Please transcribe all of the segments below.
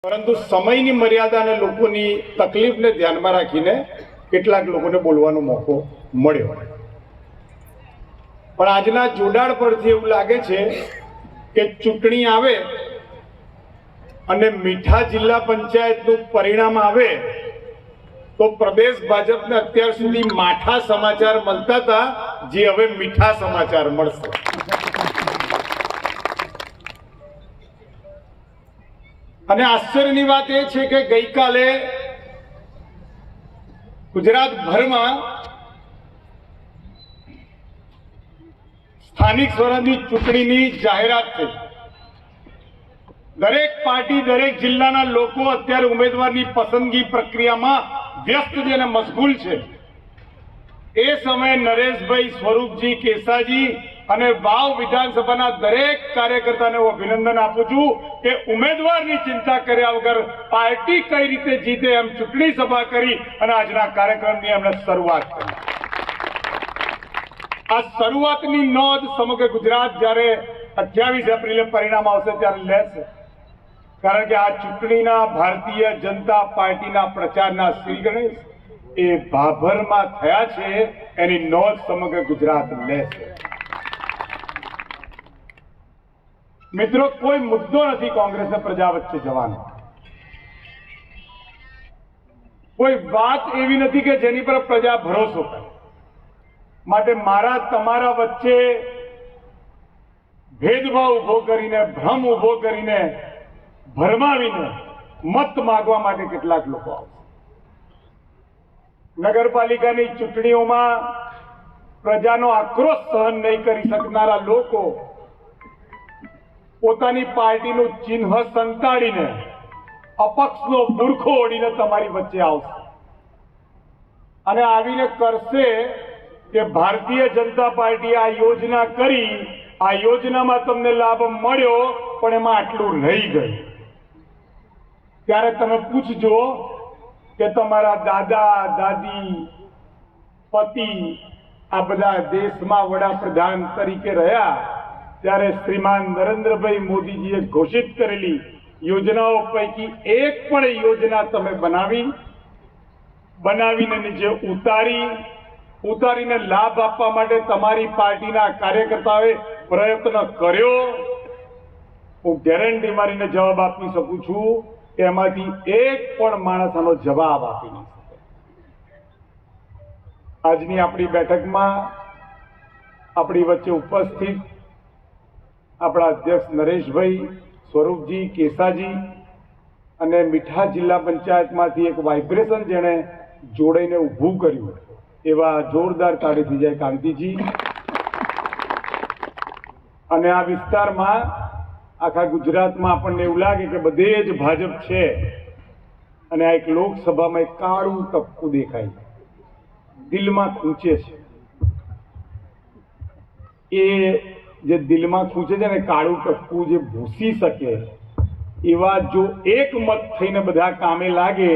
પરંતુ સમયની મર્યાદાને લોકોની તકલીફને ધ્યાનમાં રાખીને કેટલાક લોકોને બોલવાનો મોકો મળ્યો। પણ આજના જોડાણ પરથી એવું લાગે છે કે ચૂંટણી આવે અને મીઠા જિલ્લા પંચાયતનું પરિણામ આવે તો પ્રદેશ ભાજપને અત્યાર સુધી માઠા સમાચાર મળતા હતા, જે હવે મીઠા સમાચાર મળશે। અને આશ્ચર્યની વાત એ છે કે ગઈકાલે ગુજરાતભરમાં સ્થાનિક સ્વરાજની ચૂંટણીની જાહેરાત થઈ। દરેક પાર્ટી, દરેક જિલ્લાના લોકો અત્યારે ઉમેદવારની પસંદગી પ્રક્રિયામાં વ્યસ્ત છે અને મશગુલ છે। એ સમયે નરેશભાઈ, સ્વરૂપજી, કેસાજી અને વાવ વિધાનસભાના દરેક કાર્યકર્તાને હું અભિનંદન આપું છું કે ઉમેદવારની ચિંતા કર્યા વગર પાર્ટી કઈ રીતે જીતે એમ ચૂંટણી સભા કરી અને આજના કાર્યક્રમની એમણે શરૂઆત કરી। આ શરૂઆતની નોંધ સમગ્ર ગુજરાત જ્યારે 28 એપ્રિલે પરિણામ આવશે ત્યારે લેશે, કારણ કે આ ચૂંટણીના ભારતીય જનતા પાર્ટીના પ્રચારના શ્રી ગણેશ એ ભાભરમાં થયા છે, એની નોંધ સમગ્ર ગુજરાત લેશે। મિત્રો, કોઈ મુદ્દો નથી કોંગ્રેસને પ્રજા વચ્ચે જવાનો, કોઈ વાત એવી નથી કે જેની પર પ્રજા ભરોસો કરે। માટે મારા તમારા વચ્ચે ભેદભાવ ઉભો કરીને, ભ્રમ ઉભો કરીને, ભરમાવીને મત માંગવા માટે કેટલાક લોકો આવશે। નગરપાલિકાની ચૂંટણીઓમાં પ્રજાનો આક્રોશ સહન નહીં કરી શકનારા લોકો પોતાની પાર્ટીનું ચિહ્ન સંતાડીને, અપક્ષનો બુરખો ઓઢીને તમારી વચ્ચે આવશે અને આવીને કરશે કે ભારતીય જનતા પાર્ટી આ યોજના કરી, આ યોજનામાં તમને લાભ મળ્યો પણ એમાં આટલું રહી ગયું। ત્યારે તમે પૂછજો કે તમારા દાદા, દાદી, પતિ આ બધા દેશમાં વડાપ્રધાન તરીકે રહ્યા ત્યારે શ્રીમાન નરેન્દ્રભાઈ મોદીજીએ ઘોષિત કરેલી યોજનાઓ પૈકી એક પણ યોજના તમે બનાવીને નીચે ઉતારીને લાભ આપવા માટે તમારી પાર્ટીના કાર્યકર્તાઓએ પ્રયત્ન કર્યો? હું ગેરંટી મારીને જવાબ આપી શકું છું કે એમાંથી એક પણ માણસ આનો જવાબ આપી નહીં શકે। આજની આપણી બેઠકમાં આપણી વચ્ચે ઉપસ્થિત આપણા અધ્યક્ષ નરેશભાઈ, સ્વરૂપજી, કેસાજી અને મીઠા જિલ્લા પંચાયતમાંથી એક વાઇબ્રેશન જેણે જોડીને ઊભું કર્યું એવા જોરદાર તાળીથી જાય કાંતિજી। અને આ વિસ્તારમાં, આખા ગુજરાતમાં આપણને એવું લાગે કે બધે જ ભાજપ છે અને આ એક લોકસભામાં એક કાળું ટપકું દેખાય, દિલમાં ખૂંચે છે। એ જે દિલમાં ખૂંચે છે ને, કાળું ટપકું જે ભૂસી શકે એવા જો એક મત થઈને બધા કામે લાગે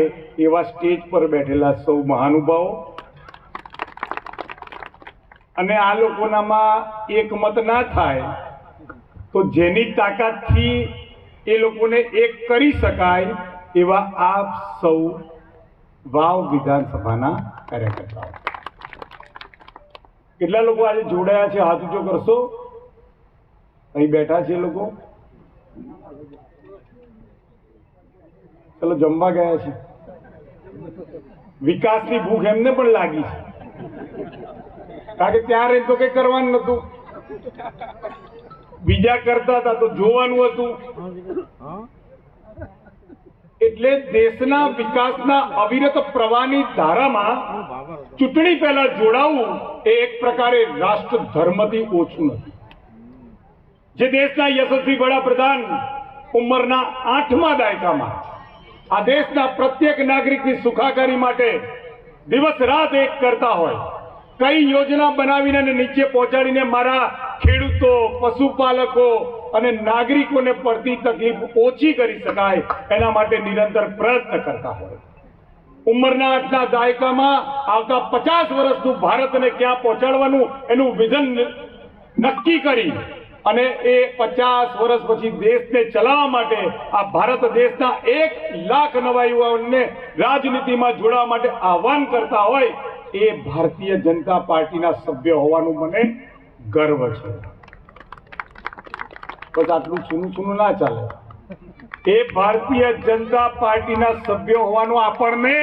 એવા સ્ટેજ પર બેઠેલા સૌ મહાનુભાવો, અને આ લોકોનામાં એક મત ના થાય તો જેની તાકાતથી એ લોકોને એક કરી શકાય એવા આપ સૌ વાવ વિધાનસભાના કાર્યકર્તાઓ। કેટલા લોકો આજે જોડાયા છે? હાથ ઊંચો કરશો। અહીં બેઠા છે લોકો, ચલો જમવા ગયા છે। વિકાસની ભૂખ એમને પણ લાગી છે, કારણ કે ત્યાં રહી તો કઈ કરવાનું નતું, બીજા કરતા હતા તો જોવાનું હતું। એટલે દેશના વિકાસના અવિરત પ્રવાહની ધારામાં ચૂંટણી પહેલા જોડાવું એ એક પ્રકારે રાષ્ટ્ર ધર્મથી ઓછું નથી। જે દેશના યશસ્વી વડાપ્રધાન ઉંમરના 8મા દાયકામાં આ દેશના પ્રત્યેક નાગરિકની સુખાકારી માટે દિવસ રાત એક કરતા હોય, કઈ યોજના બનાવીને નીચે પહોંચાડીને મારા ખેડૂતો, પશુપાલકો અને નાગરિકોને પડતી તકલીફ ઓછી કરી શકાય એના માટે નિરંતર પ્રયત્ન કરતા હોય, ઉંમરના 8ના દાયકામાં આવતા 50 વર્ષનું ભારતને ક્યાં પહોંચાડવાનું એનું વિઝન નક્કી કરી અને એ 50 વર્ષ પછી દેશને ચલાવવા માટે આ ભારત દેશના 1 લાખ નવા યુવાઓને રાજનીતિમાં જોડાવા માટે આહવાન કરતા હોય એ ભારતીય જનતા પાર્ટીના સભ્ય હોવાનું મને ગર્વ છે. બસ આટલું છૂનું ના ચાલે. એ ભારતીય જનતા પાર્ટીના સભ્ય હોવાનું આપણને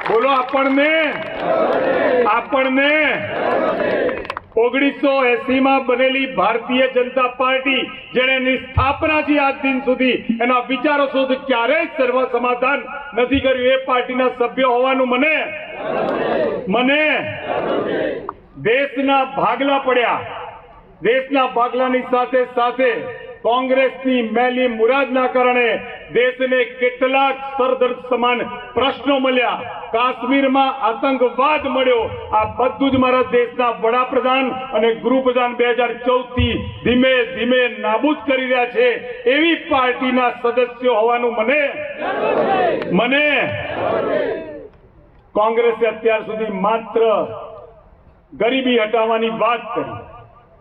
બોલો, આપણને 1980 માં બનેલી ભારતીય જનતા પાર્ટી જેને એની સ્થાપનાથી આજ દિન સુધી એના વિચારો સુધી ક્યારેય સર્વ સમાધાન નથી કર્યું એ પાર્ટીના સભ્ય હોવાનું મને દેશના ભાગલા પડ્યા. દેશના ભાગલાની સાથે સાથે કોંગ્રેસની મેલી મુરાદના કારણે દેશને કેટલાક સરદર્દ સમાન પ્રશ્નો મળ્યા. કાશ્મીરમાં આતંકવાદ મળ્યો. આ બધું જ મારા દેશના વડાપ્રધાન અને ગૃહપ્રધાન 2014 થી ધીમે ધીમે નાબૂદ કરી રહ્યા છે. એવી પાર્ટીના સદસ્યો હોવાનું મને કોંગ્રેસે અત્યાર સુધી માત્ર ગરીબી હટાવવાની વાત કરી,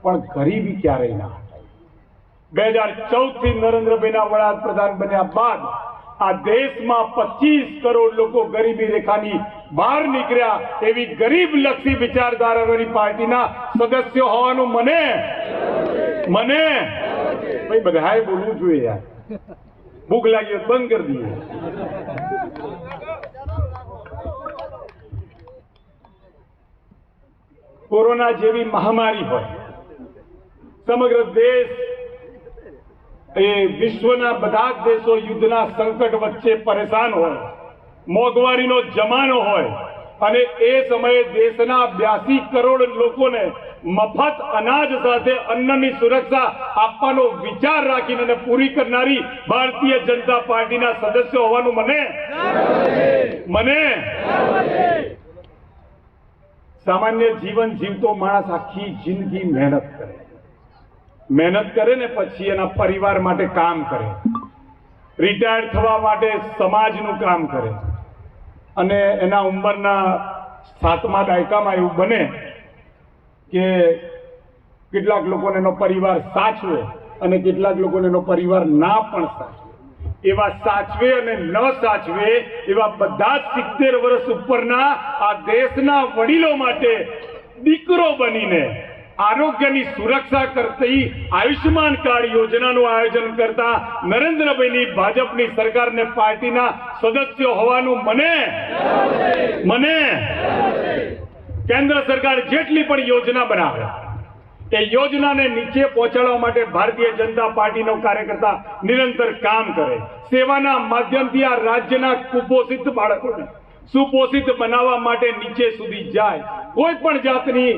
પણ ગરીબી ક્યારેય ના હટાવી. 2014 થી નરેન્દ્રભાઈના વડાપ્રધાન બન્યા બાદ આ દેશમાં 25 કરોડ લોકો ગરીબી રેખાની બહાર નીકળ્યા. એવી ગરીબ લક્ષી વિચારધારાવાળી પાર્ટીના સદસ્યો હોવાનું મને ભાઈ બધાએ બોલવું જોઈએ યાર. ભૂખ લાગી હોય બંધ કરી દઈએ. કોરોના જેવી મહામારી હોય, સમગ્ર દેશ એ વિશ્વના બધા જ દેશો યુદ્ધના સંકટ વચ્ચે પરેશાન હોય, મોંઘવારીનો જમાનો હોય, અને એ સમયે દેશના 82 કરોડ લોકોને મફત અનાજ સાથે અન્નની સુરક્ષા આપવાનો વિચાર રાખીને અને પૂરી કરનારી ભારતીય જનતા પાર્ટીના સદસ્યો હોવાનું મને સામાન્ય જીવન જીવતો માણસ આખી જિંદગી મહેનત કરે ને પછી એના પરિવાર માટે કામ કરે, રિટાયર થવા માટે સમાજનું કામ કરે, અને એના ઉંમરના 7મા દાયકામાં એવું બને કે કેટલાક લોકોને એનો પરિવાર સાચવે અને કેટલાક લોકોને એનો પરિવાર ના પણ સાચવે. એવા સાચવે અને ન સાચવે એવા બધા જ 70 વર્ષ ઉપરના આ દેશના વડીલો માટે દીકરો બનીને આરોગ્યની સુરક્ષા કરતી આયુષ્યમાન કાર્ડ યોજનાનું આયોજન કરતા નરેન્દ્રભાઈની ભાજપની સરકારને પાર્ટીના સદસ્યો હોવાનું મને કેન્દ્ર સરકાર જેટલી પણ યોજના બનાવે એ યોજનાને નીચે પહોંચાડવા માટે ભારતીય જનતા પાર્ટીનો કાર્યકર્તા નિરંતર કામ કરે. સેવાના માધ્યમથી આ રાજ્યના કુપોષિત બાળકોને સુપોષિત બનાવવા માટે નીચે સુધી જાય. કોઈ પણ જાતની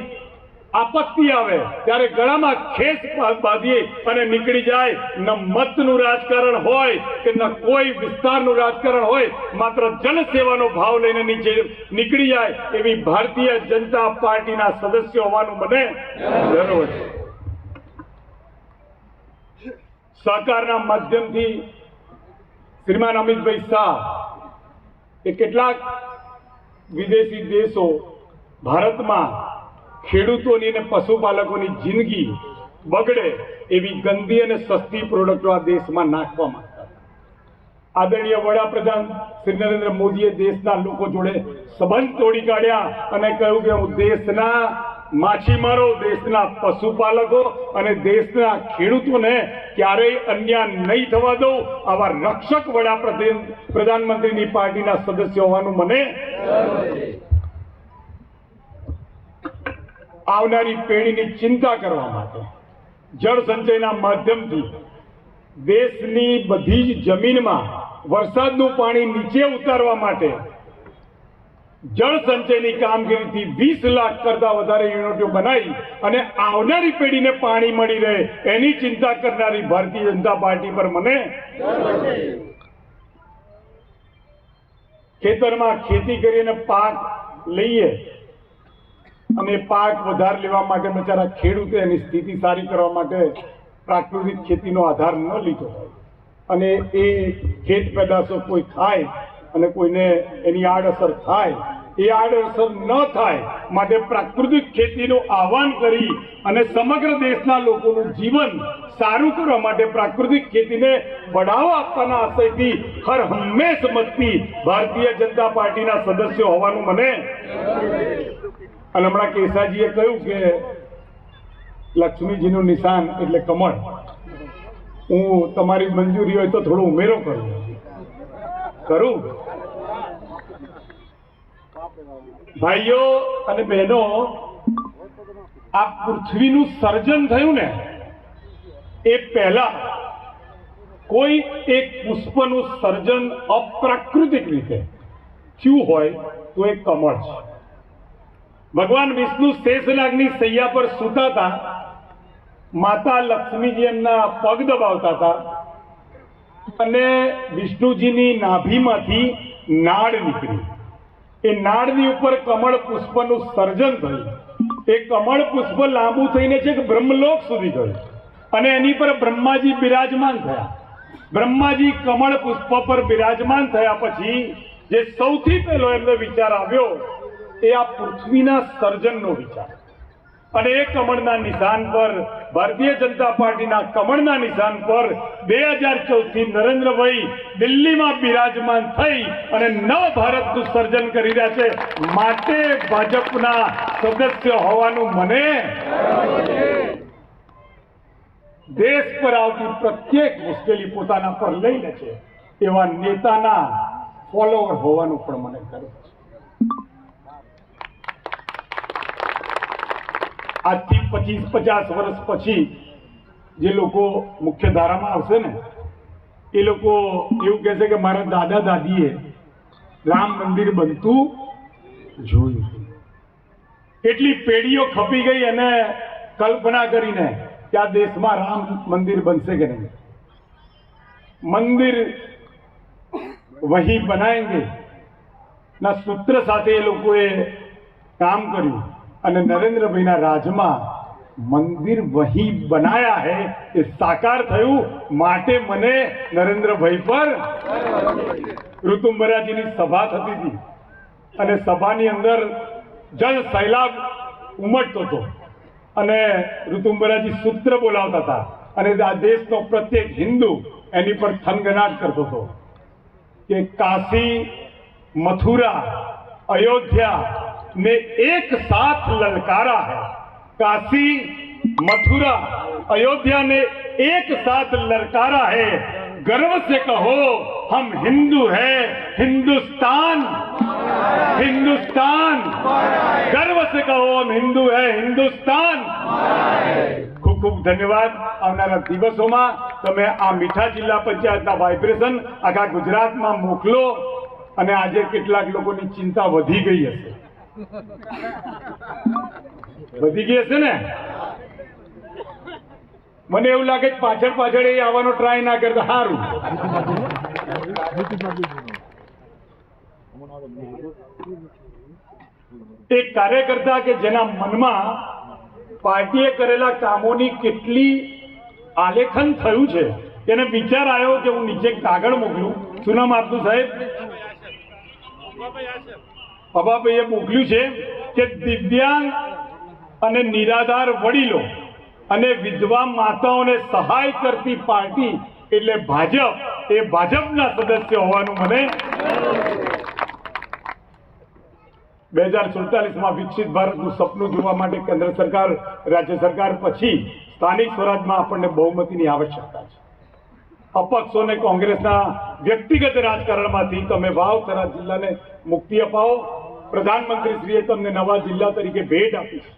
આપત્તિ આવે ત્યારે ગળામાં ખેસ બાંધી અને નીકળી જાય. ન મતનું રાજકારણ હોય કે ન કોઈ વિસ્તારનું રાજકારણ હોય, માત્ર જનસેવાનો ભાવ લઈને નીચે નીકળી જાય એવી ભારતીય જનતા પાર્ટીના સદસ્યો હોવાનું મને ગર્વ છે. સહકારના માધ્યમથી શ્રીમાન અમિતભાઈ શાહ એ કેટલાક વિદેશી દેશો ભારતમાં ખેડૂતોની અને પશુપાલકોની જિંદગી બગડે એવી ગંદી અને સસ્તી પ્રોડક્ટો આ દેશમાં નાખવા માંગતા. આદરણીય વડાપ્રધાન શ્રી નરેન્દ્ર મોદીએ દેશના લોકો જોડે સંબંધ તોડી કાઢ્યા અને કહ્યું કે હું દેશના માછીમારો, દેશના પશુપાલકો અને દેશના ખેડૂતોને ક્યારેય અન્યાય નહીં થવા દઉં. આવા રક્ષક પ્રધાનમંત્રીની પાર્ટીના સદસ્ય હોવાનું મને આવનારી પેઢીની ચિંતા કરવા માટે જળ સંચયના માધ્યમથી દેશની બધી જ જમીનમાં વરસાદનું પાણી નીચે ઉતારવા માટે જળ સંચયની કામગીરીથી 20 લાખ કરતા વધારે યુનિટો બનાવી અને આવનારી પેઢીને પાણી મળી રહે એની ચિંતા કરનારી ભારતીય જનતા પાર્ટી પર મને ખેતરમાં ખેતી કરીને પાક લઈએ અને પાક વધારે લેવા માટે બિચારા ખેડૂતે એની સ્થિતિ સારી કરવા માટે પ્રાકૃતિક ખેતીનો આધાર ન લીધો અને એ ખેત પેદાશો કોઈ ખાય અને કોઈને એની આડઅસર થાય એ આડઅસર ન થાય માટે પ્રાકૃતિક ખેતીનું આહવાન કરી અને સમગ્ર દેશના લોકોનું જીવન સારું કરવા માટે પ્રાકૃતિક ખેતીને બઢાવો આપવાના આશયથી હર હંમેશ મતતી ભારતીય જનતા પાર્ટીના સદસ્યો હોવાનું મને અને હમણાં કેસાજીએ કહ્યું કે લક્ષ્મીજીનું નિશાન એટલે કમળ. હું તમારી મંજૂરી હોય તો થોડો ઉમેરો કરું. ભાઈઓ અને બહેનો, આ પૃથ્વીનું સર્જન થયું ને એ પહેલા કોઈ એક પુષ્પનું સર્જન અપ્રાકૃતિક રીતે થયું હોય તો એ કમળ છે. ભગવાન વિષ્ણુ શેષનાગની સૈયા પર સૂતા હતા, માતા લક્ષ્મીજી એમના પગ દબાવતા હતા અને વિષ્ણુજીની નાભીમાંથી નાળ નીકળી. એ નાળની ઉપર કમળ પુષ્પનું સર્જન થયું. એ કમળ પુષ્પ લાંબુ થઈને છે કે બ્રહ્મલોક સુધી ગયું અને એની પર બ્રહ્માજી બિરાજમાન થયા. બ્રહ્માજી કમળ પુષ્પ પર બિરાજમાન થયા પછી જે સૌથી પહેલો એમનો વિચાર આવ્યો એ આ પૃથ્વીના સર્જનનો વિચાર. અને એ કમળના નિશાન પર, ભારતીય જનતા પાર્ટીના કમળના નિશાન પર 2014 થી નરેન્દ્રભાઈ દિલ્હીમાં બિરાજમાન થઈ અને નવ ભારતનું સર્જન કરી રહ્યા છે. માટે ભાજપના સદસ્ય હોવાનું મને દેશ પર આવતી પ્રત્યેક મુશ્કેલી પોતાના પર લઈ લે છે એવા નેતાના ફોલોવર હોવાનું પણ મને ગર્વ છે. આજથી 25-50 વર્ષ પછી જે લોકો મુખ્ય ધારામાં આવશે ને એ લોકો એવું કહેશે કે મારા દાદા દાદીએ રામ મંદિર બનતું જોયું. એટલી પેઢીઓ ખપી ગઈ અને કલ્પના કરીને કે આ દેશમાં રામ મંદિર બનશે કે નહીં. મંદિર વહી બનાએંગે ના સૂત્ર સાથે એ લોકોએ કામ કર્યું અને નરેન્દ્રભાઈના રાજમાં મંદિર વહી બનાયા હે એ સાકાર થયું. માટે મને નરેન્દ્રભાઈ પર ઋતુંબરાજીની સભા થતી હતી અને સભાની અંદર જળ સૈલાબ ઉમટતો હતો અને ઋતુંબરાજી સૂત્ર બોલાવતા હતા અને આ દેશનો પ્રત્યેક હિન્દુ એની પર થનગનાટ કરતો હતો કે કાશી, મથુરા, अयोध्या ने एक साथ ललकारा है. काशी, मथुरा, अयोध्या ने एक साथ ललकारा है. गर्व से कहो हम हिंदू हैं, हिंदुस्तान, हिंदुस्तान. गर्व से कहो हम हिंदू हैं, हिंदुस्तान. खूब खूब धन्यवाद. આવનારા દિવસોમાં તમે આ મીઠા જિલ્લા પંચાયતના વાઇબ્રેશન આખા ગુજરાતમાં મોકલો અને આજે કેટલાક લોકોની ચિંતા વધી ગઈ હશે. વધી ગઈ હશે ને? મને એવું લાગે કે પાછળ પાછળ એ આવવાનો ટ્રાય ના કરતા સારું. એક કાર્યકર્તા કે જેના મનમાં પાર્ટીએ કરેલા કામોની કેટલી આલેખન થયું છે એને વિચાર આવ્યો કે હું નીચે કાગળ મોકલું. શું નામ આપનું સાહેબ? અબાભાઈએ મોકલ્યું છે કે દિવ્યાંગ અને નિરાધાર વડીલો અને વિધવા માતાઓને સહાય કરતી પાર્ટી એટલે ભાજપ એ ભાજપના સદસ્ય હોવાનું મને 2047માં વિકસિત ભારતનું સપનું જોવા માટે કેન્દ્ર સરકાર, રાજ્ય સરકાર પછી સ્થાનિક સ્વરાજમાં આપણને બહુમતીની આવશ્યકતા છે. અપક્ષોને કોંગ્રેસના વ્યક્તિગત રાજકારણમાંથી તમે વાવ થરાદ જિલ્લાને મુક્તિ અપાવો. પ્રધાનમંત્રીશ્રીએ તમને નવા જિલ્લા તરીકે ભેટ આપી છે.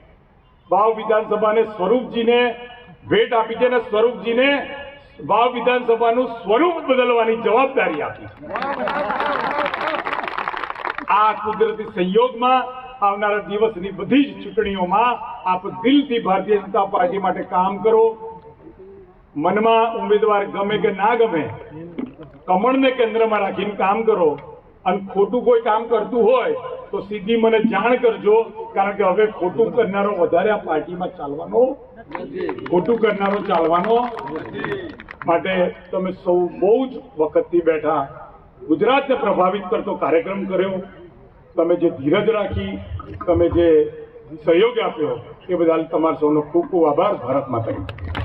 વાવ વિધાનસભાને સ્વરૂપજીને ભેટ આપી છે અને સ્વરૂપજીને વાવ વિધાનસભાનું સ્વરૂપ બદલવાની જવાબદારી આપી છે. આ કુદરતી સંયોગમાં આવનારા દિવસની બધી જ ચૂંટણીઓમાં આપ દિલથી ભારતીય જનતા પાર્ટી માટે કામ કરો. મનમાં ઉમેદવાર ગમે કે ના ગમે, કમળને કેન્દ્રમાં રાખીને કામ કરો અને ખોટું કોઈ કામ કરતું હોય તો સીધી મને જાણ કરજો, કારણ કે હવે ખોટું કરનારો વધારે આ પાર્ટીમાં ચાલવાનો, ખોટું કરનારો ચાલવાનો માટે તમે સૌ બહુ જ વખતથી બેઠા ગુજરાતને પ્રભાવિત કરતો કાર્યક્રમ કર્યો. તમે જે ધીરજ રાખી, તમે જે સહયોગ આપ્યો એ બદલ તમારો સૌનો ખૂબ ખૂબ આભાર. ભારત માતા કી જય.